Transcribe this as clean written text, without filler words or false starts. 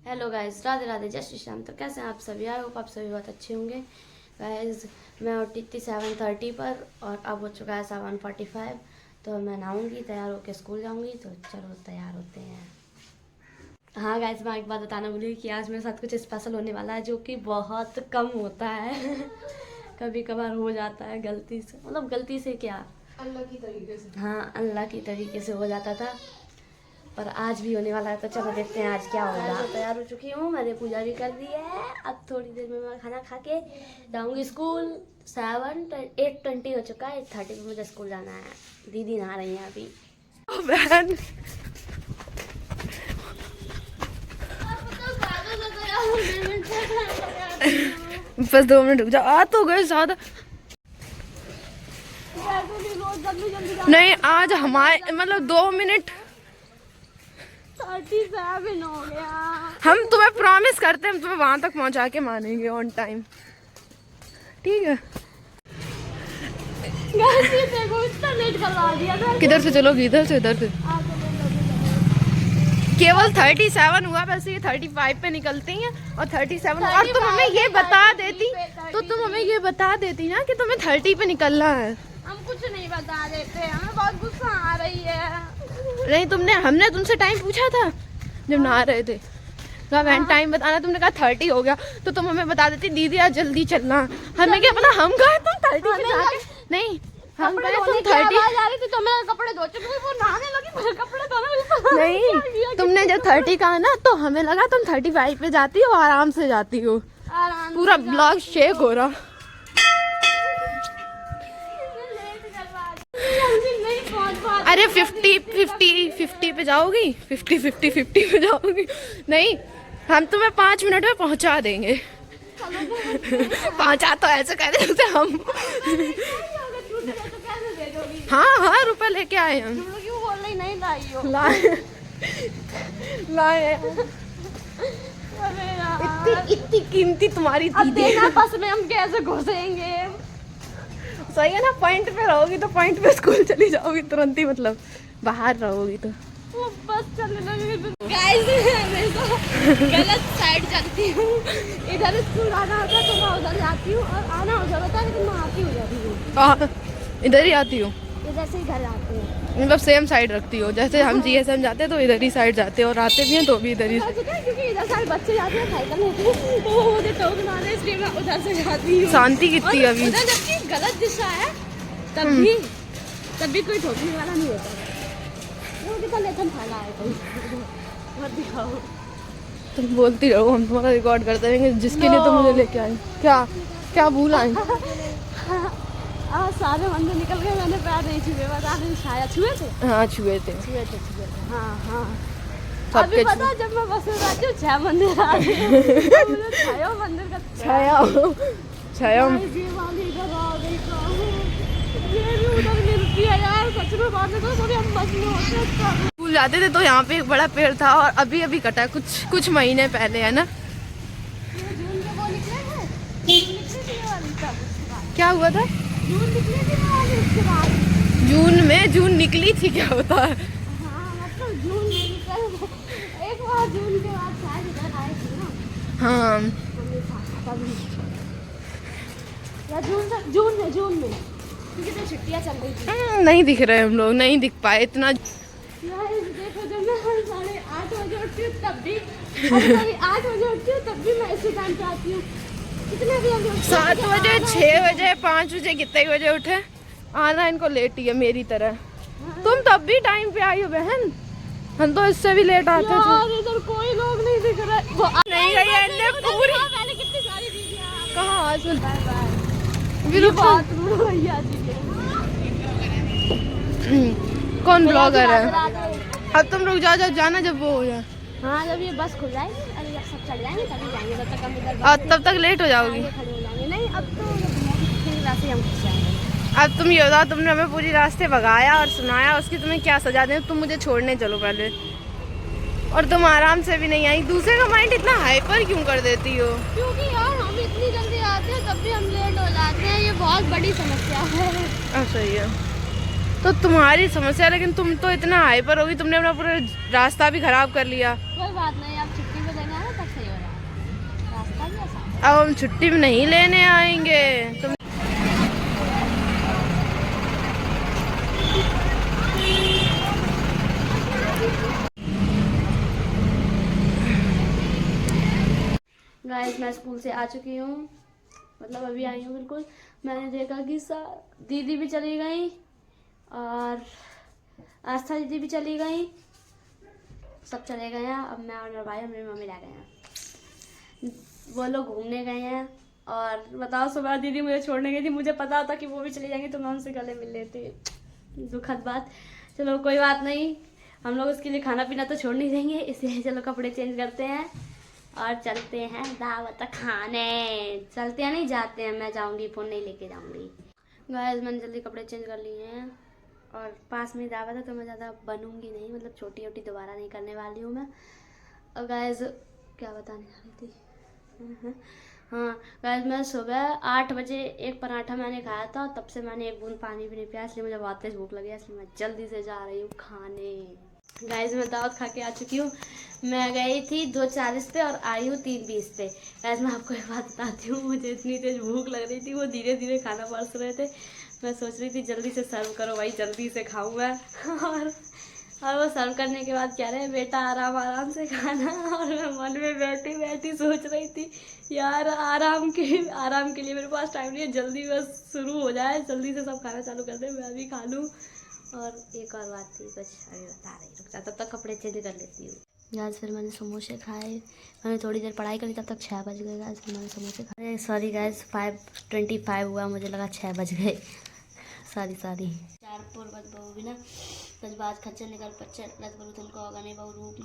Hello guys, Radhe Radhe, जय श्री श्याम। तो कैसे हैं आप सभी? आई होप आप सभी बहुत अच्छे होंगे। गाइस मैं उठी थी 7:30 पर और अब हो चुका है 7:45। तो मैं नहाऊंगी, तैयार होकर स्कूल जाऊंगी। तो चलो तैयार होते हैं। हाँ गाइस, मैं एक बात बताना भूली कि आज मेरे साथ कुछ स्पेशल होने वाला है, जो कि बहुत कम होता है। कभी कभार हो जाता है गलती से, मतलब गलती से क्या, अल्लाह की तरीके से। हाँ अल्लाह की तरीके से हो जाता था, पर आज भी होने वाला है। तो चलो देखते हैं आज क्या होगा। तो तैयार हो चुकी हूँ, मैंने पूजा भी कर दी है। अब थोड़ी देर में मैं खाना खा के जाऊँगी स्कूल। 8:20 हो चुका है, 8:30 पे मुझे स्कूल जाना है। दीदी नहा रही हैं अभी। बहन बस 2 मिनट रुक जाओ। आ तो गए ज्यादा नहीं, आज हमारे मतलब 2 मिनट 37 हो गया। हम तुम्हें प्रॉमिस करते हैं, हम तुम्हें वहां तक पहुंचा के मानेंगे ऑन टाइम, ठीक है? देखो इतना लेट करवा दिया था। किधर से चलोगी? इधर से, इधर से। केवल 37 हुआ, वैसे ये 35 पे निकलती हैं और 37। और तुम हमें ये बता देती, तो तुम हमें ये बता देती ना कि तुम्हें 30 पे निकलना है। हम कुछ नहीं बता देते, हमें बहुत गुस्सा आ रही है। नहीं, हमने तुमसे टाइम पूछा था जब नहा रहे थे। वैन टाइम बताना, तुमने कहा 30 हो गया, तो तुम हमें बता देती दीदी आज जल्दी चलना। हमें क्या पता, हम गए तुम 30 पे जाके। नहीं, हम गए तुम 30 आ रही थी तो मैं कपड़े धो चुकी थी, वो नहाने लगी, मुझे कपड़े धोने नहीं, तुमने जब 30 कहा ना तो हमें लगा तुम 35 पे जाती हो, आराम से जाती हो। पूरा ब्लॉग शेक हो रहा। अरे 50 पे जाओगी? 50 पे जाओगी? नहीं, हम तुम्हें 5 मिनट में पहुंचा देंगे। पहुंचा तो ऐसे कह रहे थे हम। हाँ, रुपए लेके आए हम। क्यों बोल रही नहीं लाई हो? लाए इतनी कीमती तुम्हारी दीदी। बस में हम कैसे घुसेंगे? सही है ना, पॉइंट पे रहोगी तो पॉइंट पे स्कूल चली जाओगी तुरंत ही, मतलब बाहर रहोगी तो। वो बस चलने लगी। गाइस मैं गलत साइड चलती हूँ। इधर स्कूल आना होता है तो मैं उधर जाती हूँ, और आना उधर होता है लेकिन मैं आती हूँ इधर ही आती हूँ, इधर से ही घर आती हूँ। मतलब सेम साइड रखती हो। जैसे हम GSM जाते हैं तो इधर ही साइड जाते हैं, और आते भी हैं तो भी इधर ही। क्योंकि इधर सारे बच्चे जाते हैं साइकिल लेके, तो वो मुझे टोक मारे, इसलिए मैं उधर से जाती हूँ। शांति कितनी अभी। उधर जबकि गलत दिशा है, तब भी कोई ठोकने वाला नहीं होता। वो कितना लेखन फैला है कोई। मत दिखाओ। तुम बोलती रहो, हम तुम्हारा रिकॉर्ड करते रहेंगे, जिसके लिए तुम मुझे लेके आए। क्या भूल आए? सारे मंदिर निकल गए, मैंने पैर नहीं छुए। बता नहीं, शायद छुए थे। हाँ, छुए थे। हाँ। सबके अभी पता, जब मैं बस में जाती हूँ 6 मंदिर आ गए। मुझे 6 मंदिर का छाया ये वाली इधर आ गई, ये भी उधर मिलती है यार। सच में बात है तो थोड़ी हम बस में होते हैं। स्कूल जाते थे तो यहाँ पे एक बड़ा पेड़ था, और अभी कटा है, कुछ महीने पहले, है ना? जून के वो निकले थे, निकली थी ये वाली तब। क्या हुआ था? जून निकली थी वो वाली, उसके बाद जून निकली थी, क्या होता है? हाँ, मतलब जून में निकल एक बार, जून के बाद शायद इधर आए थे ना। हाँ, या जून में क्योंकि तो छुट्टियाँ चल रही थी। नहीं दिख रहे हम लोग, नहीं दिख पाए इतना। यार देखो, जब मैं 8:30 बजे उठती हूँ तब भी 8 बजे उठती हूँ तब भी मैं इसी टाइम पे आती हूँ। कितने भी अभी 7 बजे, 6 बजे, 5 बजे, कितने बजे उठे? आना इनको लेट ही है मेरी तरह। तुम तब भी टाइम पे आई हो बहन, हम तो इससे भी लेट आते थे। इधर कोई लोग नहीं दिख रहे। वो नहीं गई है पूरी। पहले कितनी सारी दीदियाँ। कहाँ आज बात भैया जी के। कौन ब्लॉगर है? अब तुम रुक जाओ, जब जाना, जब वो हो जाए। हाँ, जब ये बस खुल जाएगी, अरे जब सब चढ़ जाएंगे तभी जाएंगे, तब तक हम इधर और तब तक लेट हो जाओगी। खड़े हो जाएंगे। नहीं, अब तो फिर रास्ते हम खुश जाएंगे। अब तुम ये बताओ, तुमने हमें पूरी रास्ते भगाया और सुनाया, उसकी तुम्हें क्या सजा दें? तुम मुझे छोड़ने चलो पहले, और तुम आराम से भी नहीं आई। दूसरे का माइंड इतना हाइपर क्यों कर देती हो? क्योंकि यार हम इतनी जल्दी आते हैं तब भी हम लेट हो जाते हैं, ये बहुत बड़ी समस्या है। सही है, तो तुम्हारी समस्या, लेकिन तुम तो इतना हाइपर होगी, तुमने अपना पूरा रास्ता भी खराब कर लिया। कोई बात नहीं, आप छुट्टी पे देना है। अब हम छुट्टी में नहीं लेने आएंगे तुम। गाइस मैं स्कूल से आ चुकी हूँ, मतलब अभी आई हूँ बिल्कुल। मैंने देखा कि दीदी भी चली गई और आस्था दीदी भी चली गई, सब चले गए हैं। अब मैं और भाई और मेरी मम्मी रह गए हैं। वो लोग घूमने गए हैं। और बताओ, सुबह दीदी मुझे छोड़ने गई थी, मुझे पता होता कि वो भी चली जाएंगी तो मैं उनसे गले मिल लेती। दुखद बात। चलो कोई बात नहीं, हम लोग उसके लिए खाना पीना तो छोड़ नहीं देंगे, इसलिए चलो कपड़े चेंज करते हैं और चलते हैं दावत खाने। चलते हैं नहीं, जाते हैं। मैं जाऊंगी, फ़ोन नहीं लेके जाऊंगी। गाइस मैंने जल्दी कपड़े चेंज कर लिए हैं और पास में दावत है तो मैं ज़्यादा बनूंगी नहीं, मतलब छोटी छोटी दोबारा नहीं करने वाली हूँ मैं। और गाइस क्या बताने जा रही थी, हाँ गाइस मैं सुबह 8 बजे एक पराठा मैंने खाया था, तब से मैंने एक बूंद पानी भी नहीं पिया, इसलिए मुझे बहुत तेज भूख लगी है, इसलिए मैं जल्दी से जा रही हूँ खाने। गाइस मैं दावत खा के आ चुकी हूँ। मैं गई थी 2:40 पे और आई हूँ 3:20 पे। गाइस मैं आपको एक बात बताती हूँ, मुझे इतनी तेज भूख लग रही थी, वो धीरे धीरे खाना परस रहे थे। मैं सोच रही थी जल्दी से सर्व करो भाई, जल्दी से खाऊँ मैं। और वो सर्व करने के बाद कह रहे बेटा आराम आराम से खाना। और मैं मन में बैठी बैठी सोच रही थी यार आराम के लिए मेरे पास टाइम नहीं है, जल्दी बस शुरू हो जाए, जल्दी से सब खाना चालू कर दे, मैं भी खा लूँ। और एक और बात थी, कुछ अभी बता रही, रुक जा, तब तक कपड़े चेंज कर लेती हूँ। गाइस फिर मैंने समोसे खाए, मैंने थोड़ी देर पढ़ाई करी, तब तक 6 बज गए। गाइस फिर मैंने समोसे खाए, सॉरी गाइस 5:25 हुआ, मुझे लगा 6 बज गए, सॉरी। 4 पूर्व बज बहु बिना बज बात खच्चर निकल पच्चर लत बरु तुमको होगा नहीं बहु रूप